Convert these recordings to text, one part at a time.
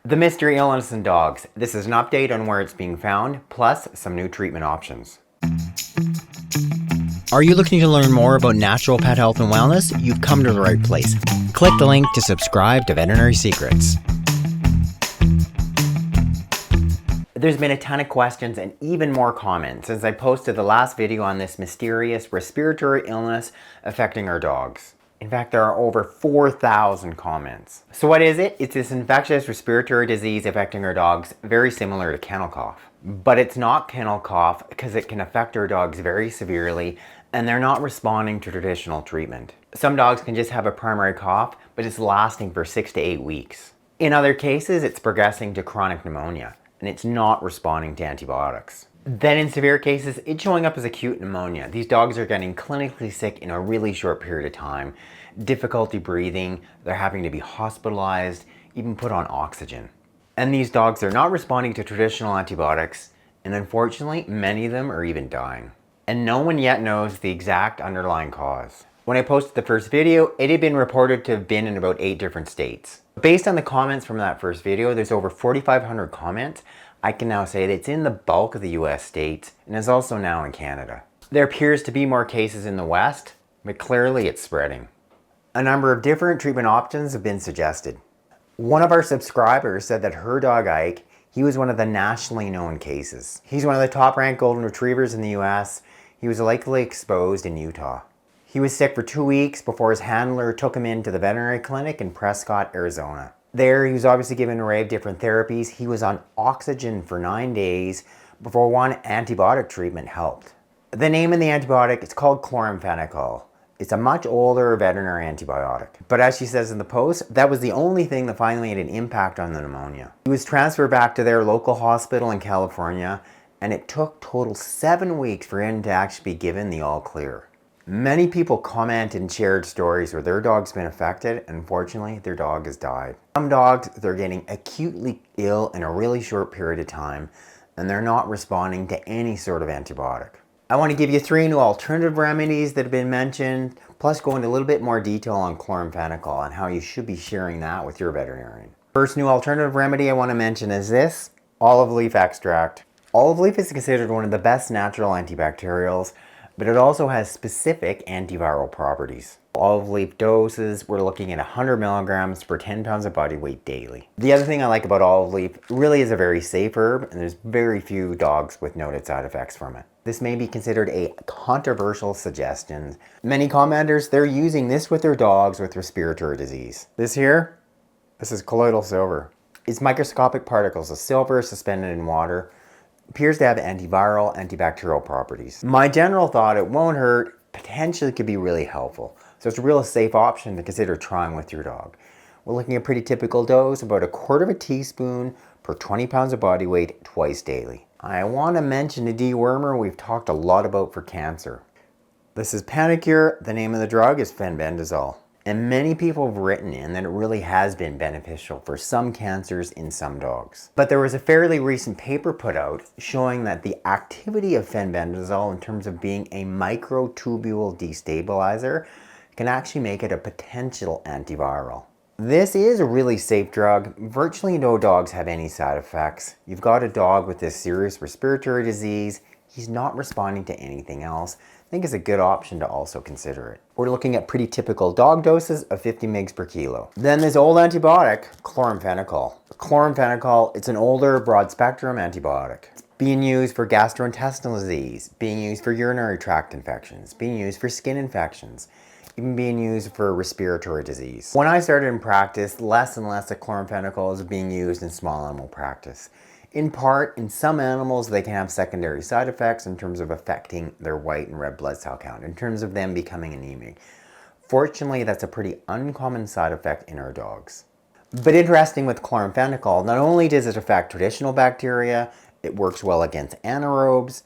The mystery illness in dogs. This is an update on where it's being found, plus some new treatment options. Are you looking to learn more about natural pet health and wellness? You've come to the right place. Click the link to subscribe to Veterinary Secrets. There's been a ton of questions and even more comments since I posted the last video on this mysterious respiratory illness affecting our dogs. In fact, there are over 4,000 comments. So what is it? It's this infectious respiratory disease affecting our dogs, very similar to kennel cough. But it's not kennel cough because it can affect our dogs very severely and they're not responding to traditional treatment. Some dogs can just have a primary cough, but it's lasting for 6 to 8 weeks. In other cases, it's progressing to chronic pneumonia and it's not responding to antibiotics. Then in severe cases, it's showing up as acute pneumonia. These dogs are getting clinically sick in a really short period of time, difficulty breathing, they're having to be hospitalized, even put on oxygen. And these dogs are not responding to traditional antibiotics, and unfortunately, many of them are even dying. And no one yet knows the exact underlying cause. When I posted the first video, it had been reported to have been in about 8 different states. Based on the comments from that first video, there's over 4,500 comments. I can now say that it's in the bulk of the US states and is also now in Canada. There appears to be more cases in the West, but clearly it's spreading. A number of different treatment options have been suggested. One of our subscribers said that her dog Ike, he was one of the nationally known cases. He's one of the top ranked golden retrievers in the US. He was likely exposed in Utah. He was sick for 2 weeks before his handler took him into the veterinary clinic in Prescott, Arizona. There, he was obviously given an array of different therapies. He was on oxygen for 9 days before one antibiotic treatment helped. The name of the antibiotic, it's called chloramphenicol. It's a much older veterinary antibiotic. But as she says in the post, that was the only thing that finally made an impact on the pneumonia. He was transferred back to their local hospital in California, and it took total 7 weeks for him to actually be given the all clear. Many people comment and shared stories where their dog's been affected and unfortunately their dog has died. Some dogs, they're getting acutely ill in a really short period of time and they're not responding to any sort of antibiotic. I want to give you 3 new alternative remedies that have been mentioned, plus go into a little bit more detail on chloramphenicol and how you should be sharing that with your veterinarian. First new alternative remedy I want to mention is this, olive leaf extract. Olive leaf is considered one of the best natural antibacterials, but it also has specific antiviral properties. Olive leaf doses, we're looking at 100 milligrams per 10 pounds of body weight daily. The other thing I like about olive leaf, it really is a very safe herb and there's very few dogs with noted side effects from it. This may be considered a controversial suggestion. Many commenters, they're using this with their dogs with respiratory disease. This here, this is colloidal silver. It's microscopic particles of silver suspended in water. Appears to have antiviral, antibacterial properties. My general thought, it won't hurt, potentially could be really helpful. So it's a real safe option to consider trying with your dog. We're looking at pretty typical dose, about 1/4 teaspoon per 20 pounds of body weight twice daily. I want to mention a dewormer we've talked a lot about for cancer. This is Panicure, the name of the drug is fenbendazole. And many people have written in that it really has been beneficial for some cancers in some dogs. But there was a fairly recent paper put out showing that the activity of fenbendazole in terms of being a microtubule destabilizer can actually make it a potential antiviral. This is a really safe drug. Virtually no dogs have any side effects. You've got a dog with this serious respiratory disease. He's not responding to anything else. I think it's a good option to also consider it. We're looking at pretty typical dog doses of 50 mg per kilo. Then this old antibiotic, chloramphenicol. Chloramphenicol, it's an older broad spectrum antibiotic. It's being used for gastrointestinal disease, being used for urinary tract infections, being used for skin infections, even being used for respiratory disease. When I started in practice, less and less of chloramphenicol is being used in small animal practice. In part, in some animals, they can have secondary side effects in terms of affecting their white and red blood cell count, in terms of them becoming anemic. Fortunately, that's a pretty uncommon side effect in our dogs. But interesting with chloramphenicol, not only does it affect traditional bacteria, it works well against anaerobes,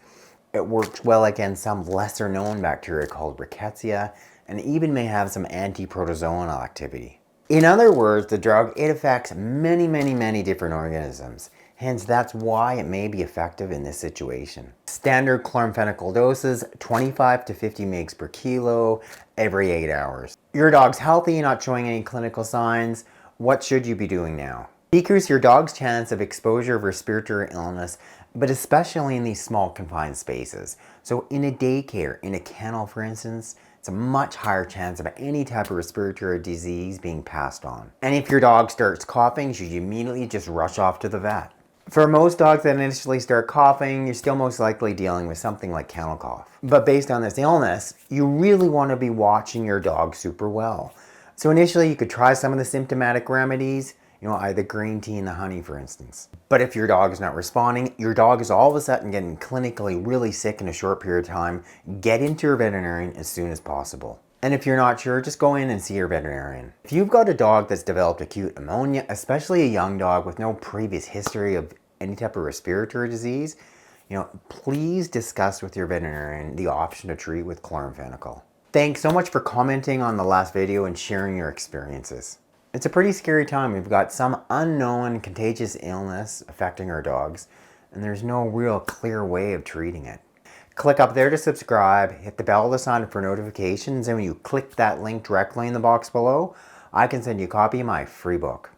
it works well against some lesser known bacteria called rickettsia, and even may have some anti-protozoanal activity. In other words, the drug, it affects many different organisms. Hence, that's why it may be effective in this situation. Standard chloramphenicol doses, 25 to 50 mg per kilo every 8 hours. Your dog's healthy, not showing any clinical signs. What should you be doing now? Decrease your dog's chance of exposure of respiratory illness, but especially in these small confined spaces. So in a daycare, in a kennel for instance, it's a much higher chance of any type of respiratory disease being passed on. And if your dog starts coughing, you should immediately just rush off to the vet. For most dogs that initially start coughing, you're still most likely dealing with something like kennel cough. But based on this illness, you really want to be watching your dog super well. So initially you could try some of the symptomatic remedies, either green tea and the honey for instance. But if your dog is not responding, your dog is all of a sudden getting clinically really sick in a short period of time, get into your veterinarian as soon as possible. And if you're not sure, just go in and see your veterinarian. If you've got a dog that's developed acute pneumonia, especially a young dog with no previous history of any type of respiratory disease, please discuss with your veterinarian the option to treat with chloramphenicol. Thanks so much for commenting on the last video and sharing your experiences. It's a pretty scary time. We've got some unknown contagious illness affecting our dogs, and there's no real clear way of treating it. Click up there to subscribe, hit the bell to sign up for notifications, and when you click that link directly in the box below, I can send you a copy of my free book.